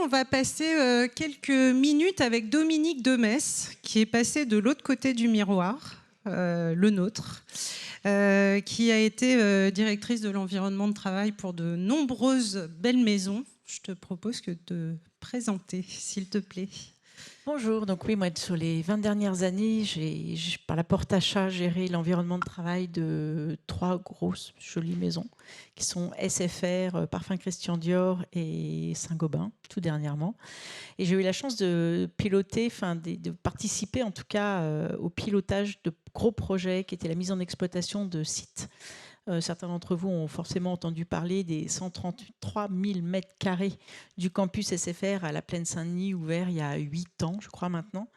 on va passer quelques minutes avec Dominique Demesse, qui est passée de l'autre côté du miroir, le nôtre, qui a été directrice de l'environnement de travail pour de nombreuses belles maisons. Je te propose de te présenter, s'il te plaît. Bonjour, donc oui, moi sur les 20 dernières années, j'ai par la porte achat géré l'environnement de travail de 3 grosses jolies maisons qui sont SFR, Parfum Christian Dior et Saint-Gobain, tout dernièrement. Et j'ai eu la chance de piloter, de participer en tout cas au pilotage de gros projets qui étaient la mise en exploitation de sites. Certains d'entre vous ont forcément entendu parler des 133 000 mètres carrés du campus SFR à la Plaine Saint-Denis, ouvert il y a 8 ans, je crois maintenant.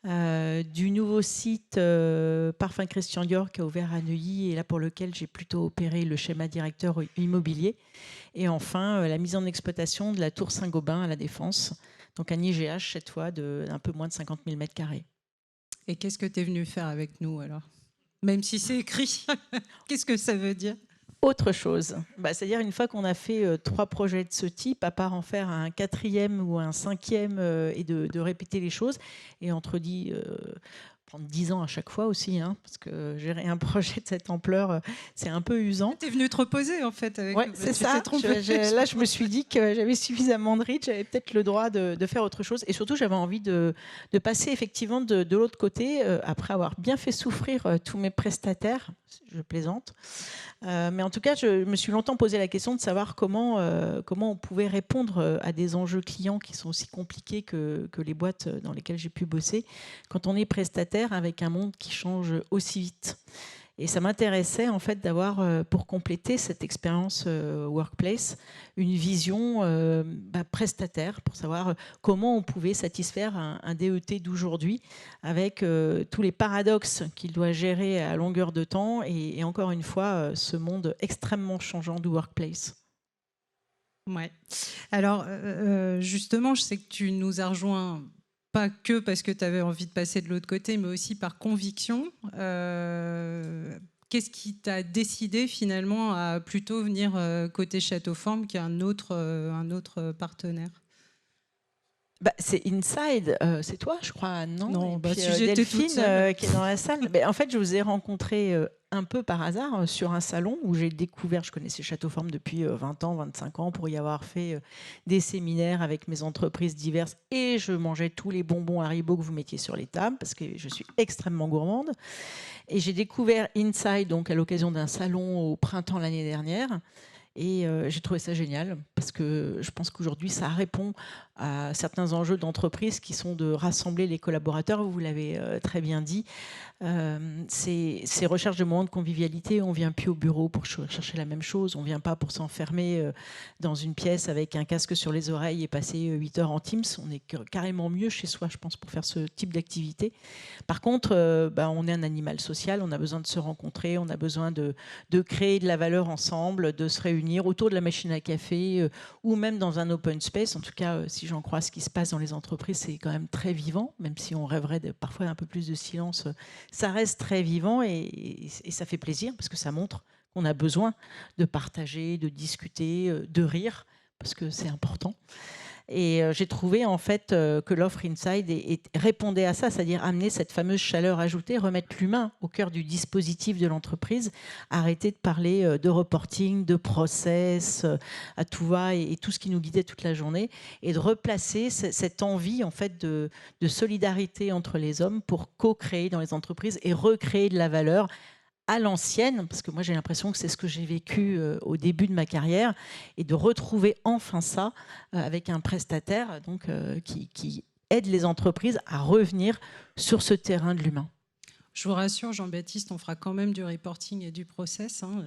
Du nouveau site Parfum Christian Dior qui a ouvert à Neuilly et là pour lequel j'ai plutôt opéré le schéma directeur immobilier. Et enfin, la mise en exploitation de la tour Saint-Gobain à la Défense, donc un IGH cette fois d'un peu moins de 50 000 mètres carrés. Et qu'est-ce que tu es venu faire avec nous alors ? Même si c'est écrit, qu'est-ce que ça veut dire ? Autre chose. C'est-à-dire une fois qu'on a fait 3 projets de ce type, à part en faire un 4e ou un 5e et de répéter les choses, et prendre 10 ans à chaque fois aussi, hein, parce que gérer un projet de cette ampleur, c'est un peu usant. Tu es venu te reposer en fait. Oui, c'est ça. Là, je me suis dit que j'avais suffisamment de rides, j'avais peut-être le droit de faire autre chose. Et surtout, j'avais envie de passer effectivement de l'autre côté, après avoir bien fait souffrir tous mes prestataires. Je plaisante. Mais en tout cas, je me suis longtemps posé la question de savoir comment on pouvait répondre à des enjeux clients qui sont aussi compliqués que les boîtes dans lesquelles j'ai pu bosser quand on est prestataire avec un monde qui change aussi vite. Et ça m'intéressait en fait d'avoir, pour compléter cette expérience workplace, une vision prestataire pour savoir comment on pouvait satisfaire un DET d'aujourd'hui avec tous les paradoxes qu'il doit gérer à longueur de temps et encore une fois ce monde extrêmement changeant du workplace. Ouais. Alors justement, je sais que tu nous as rejoints pas que parce que tu avais envie de passer de l'autre côté, mais aussi par conviction. Qu'est-ce qui t'a décidé finalement à plutôt venir côté Château Forme qu'un autre partenaire ? C'est Inside, c'est toi, je crois, non? Non, puis, si j'étais Delphine, toute seule. qui est dans la salle. En fait, je vous ai rencontré un peu par hasard sur un salon où j'ai découvert, je connaissais Château Forme depuis 20 ans, 25 ans, pour y avoir fait des séminaires avec mes entreprises diverses et je mangeais tous les bonbons Haribo que vous mettiez sur les tables parce que je suis extrêmement gourmande. Et j'ai découvert Inside donc à l'occasion d'un salon au printemps l'année dernière. Et j'ai trouvé ça génial parce que je pense qu'aujourd'hui, ça répond à certains enjeux d'entreprise qui sont de rassembler les collaborateurs. Vous l'avez très bien dit. Ces recherches de moments de convivialité, on ne vient plus au bureau pour chercher la même chose. On ne vient pas pour s'enfermer dans une pièce avec un casque sur les oreilles et passer 8 heures en Teams. On est carrément mieux chez soi, je pense, pour faire ce type d'activité. Par contre, on est un animal social. On a besoin de se rencontrer. On a besoin de créer de la valeur ensemble, de se réunir autour de la machine à café ou même dans un open space. En tout cas, si j'en crois ce qui se passe dans les entreprises, c'est quand même très vivant, même si on rêverait parfois un peu plus de silence. Ça reste très vivant et ça fait plaisir parce que ça montre qu'on a besoin de partager, de discuter, de rire, parce que c'est important. Et j'ai trouvé en fait que l'offre Inside répondait à ça, c'est-à-dire amener cette fameuse chaleur ajoutée, remettre l'humain au cœur du dispositif de l'entreprise, arrêter de parler de reporting, de process, à tout va et tout ce qui nous guidait toute la journée, et de replacer cette envie en fait de solidarité entre les hommes pour co-créer dans les entreprises et recréer de la valeur à l'ancienne, parce que moi j'ai l'impression que c'est ce que j'ai vécu au début de ma carrière, et de retrouver enfin ça avec un prestataire donc, qui aide les entreprises à revenir sur ce terrain de l'humain. Je vous rassure, Jean-Baptiste, on fera quand même du reporting et du process. Hein.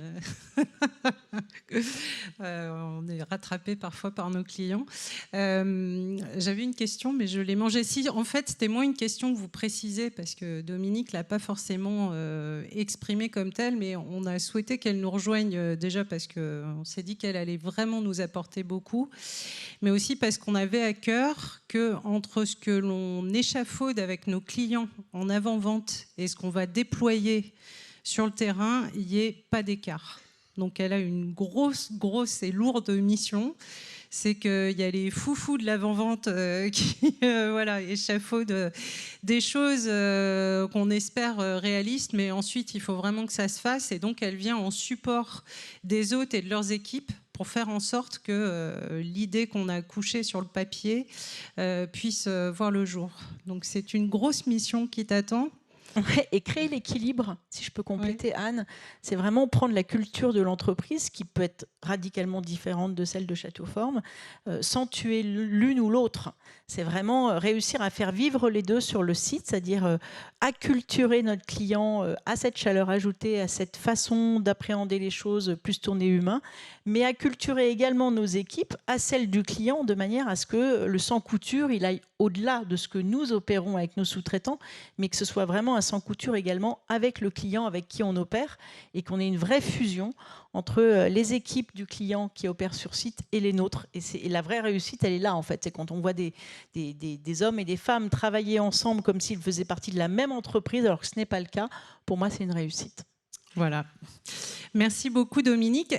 On est rattrapé parfois par nos clients. J'avais une question, mais je l'ai mangée. Si, en fait, c'était moins une question que vous précisez, parce que Dominique ne l'a pas forcément exprimée comme telle, mais on a souhaité qu'elle nous rejoigne déjà parce qu'on s'est dit qu'elle allait vraiment nous apporter beaucoup, mais aussi parce qu'on avait à cœur qu'entre ce que l'on échafaude avec nos clients en avant-vente et ce qu'on va déployer sur le terrain, il n'y ait pas d'écart. Donc elle a une grosse et lourde mission, c'est qu'il y a les foufous de l'avant-vente qui voilà, échafaudent des choses qu'on espère réalistes, mais ensuite il faut vraiment que ça se fasse, et donc elle vient en support des hôtes et de leurs équipes pour faire en sorte que l'idée qu'on a couchée sur le papier puisse voir le jour. Donc c'est une grosse mission qui t'attend. Ouais, et créer l'équilibre, si je peux compléter, Oui. Anne, c'est vraiment prendre la culture de l'entreprise, qui peut être radicalement différente de celle de Châteauforme, sans tuer l'une ou l'autre. C'est vraiment réussir à faire vivre les deux sur le site, c'est-à-dire acculturer notre client à cette chaleur ajoutée, à cette façon d'appréhender les choses plus tournée humain, mais acculturer également nos équipes à celle du client, de manière à ce que le sans couture, il aille au-delà de ce que nous opérons avec nos sous-traitants, mais que ce soit vraiment un sans couture également avec le client avec qui on opère, et qu'on ait une vraie fusion entre les équipes du client qui opèrent sur site et les nôtres. Et la vraie réussite, elle est là en fait. C'est quand on voit des hommes et des femmes travailler ensemble comme s'ils faisaient partie de la même entreprise, alors que ce n'est pas le cas. Pour moi, c'est une réussite. Voilà. Merci beaucoup, Dominique.